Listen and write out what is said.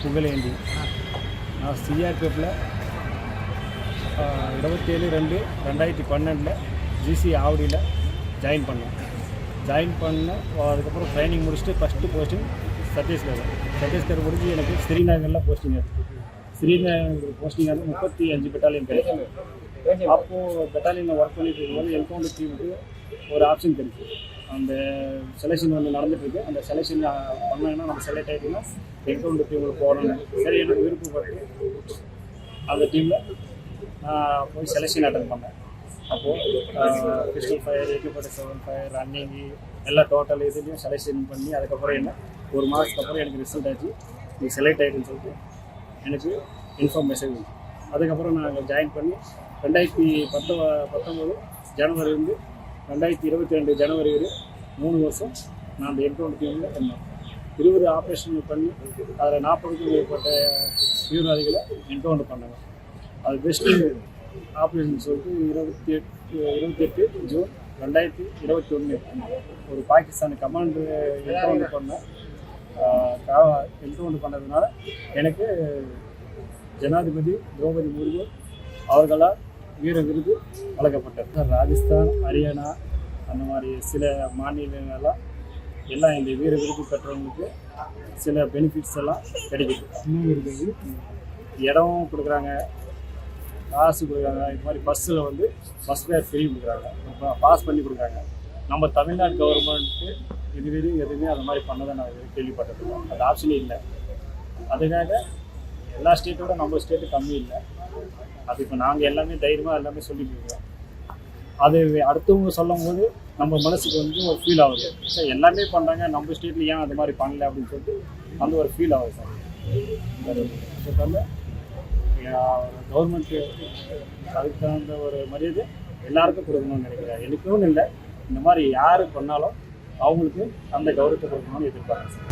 புகழேந்தி. நான் சிஆர்பிஎஃப்பில் 27/2/2012 GC ஆவடியில் join பண்ணேன். அதுக்கப்புறம் ட்ரைனிங் முடிச்சுட்டு ஃபஸ்ட்டு போஸ்டிங் சத்தீஸ்கர் முடிஞ்சு எனக்கு ஸ்ரீநகரில் போஸ்டிங் இருக்குது. ஸ்ரீநகர் போஸ்டிங் வந்து 35 பெட்டாலியன் கிடைக்கும். அப்போது பெட்டாலியனில் ஒர்க் பண்ணிட்டு இருக்கும்போது என்கவுண்டர் டீமுக்கு ஒரு ஆப்ஷன் கிடைக்கும். அந்த செலெக்ஷன் வந்து நடந்துகிட்ருக்கு. அந்த செலெக்ஷன் பண்ணாங்கன்னா நம்ம செலக்ட் ஆகிட்டோம்னா என்கவுண்டர் டீமுக்கு போகணும். சரி, எனக்கு விருப்பப்பட்டு அந்த டீமில் போய் செலெக்ஷன் அட்டன் பண்ணேன். அப்போது pistol fire, AK-47 fire, running எல்லாம் டோட்டல் இதுலேயும் செலெக்ஷன் பண்ணி அதுக்கப்புறம் என்ன ஒரு மாதத்துக்கு அப்புறம் எனக்கு ரிசல்ட் ஆச்சு. நீ செலக்ட் ஆகிடுன்னு சொல்லிட்டு எனக்கு இன்ஃபர்மேஷன். அதுக்கப்புறம் நான் அங்கே ஜாயின் பண்ணி 2019 ஜனவரிலேருந்து 2022 ஜனவரி வரை 3 வருஷம் நான் அந்த என்கவுண்டர் டீமில் இருந்தேன். 20 ஆப்ரேஷன் பண்ணி அதில் 40க்கும் மேற்பட்ட தீவிரவாதிகளை என்கவுண்டர் பண்ணாங்க. அது பெஸ்டிங் ஆப்ரேஷன் சொல்லிட்டு 28 ஜூன் 2021 ஒரு பாகிஸ்தான் கமாண்டர் என்கவுண்டர் பண்ணதுனால எனக்கு ஜனாதிபதி திரௌபதி முர்மு அவர்களால் வீர விருது வழங்கப்பட்டது. ராஜஸ்தான், ஹரியானா அந்த மாதிரி சில மாநிலங்கள்லாம் எல்லாம் இந்த வீர விருது பெற்றவங்களுக்கு சில பெனிஃபிட்ஸ் எல்லாம் கிடைக்குது. இடம் கொடுக்குறாங்க, காசு கொடுக்குறாங்க. இது மாதிரி பஸ்ஸில் வந்து பஸ் ஃபேர் ஃப்ரீ கொடுக்குறாங்க, பாஸ் பண்ணி கொடுக்குறாங்க. நம்ம தமிழ்நாடு கவர்மெண்ட்டு எதுவுமே அது மாதிரி பண்ணதை நான் கேள்விப்பட்டதில்லை. அது ஆப்ஷனே இல்லை. அதுக்காக எல்லா ஸ்டேட்டோட நம்ம ஸ்டேட்டு கம்மி இல்லை. அது இப்போ நாங்கள் எல்லாமே தைரியமாக எல்லாமே சொல்லிட்டு இருக்கோம். அது அடுத்தவங்க சொல்லும் போது நம்ம மனசுக்கு வந்து ஒரு ஃபீல் ஆகுது. சார் எல்லாமே பண்ணுறாங்க, நம்ம ஸ்டேட்டில் ஏன் அது மாதிரி பண்ணல அப்படின்னு சொல்லிட்டு அந்த ஒரு ஃபீல் ஆகுது சார். கவர்மெண்ட்டு அதுக்கு தகுந்த ஒரு மரியாதை எல்லாருக்கும் கொடுக்கணும்னு நினைக்கிறேன். எனக்குன்னு இல்லை, இந்த மாதிரி யார் பண்ணாலும் அவங்களுக்கு அந்த கௌரவத்தை கொடுக்கணும்னு எதிர்பார்க்குறேன் சார்.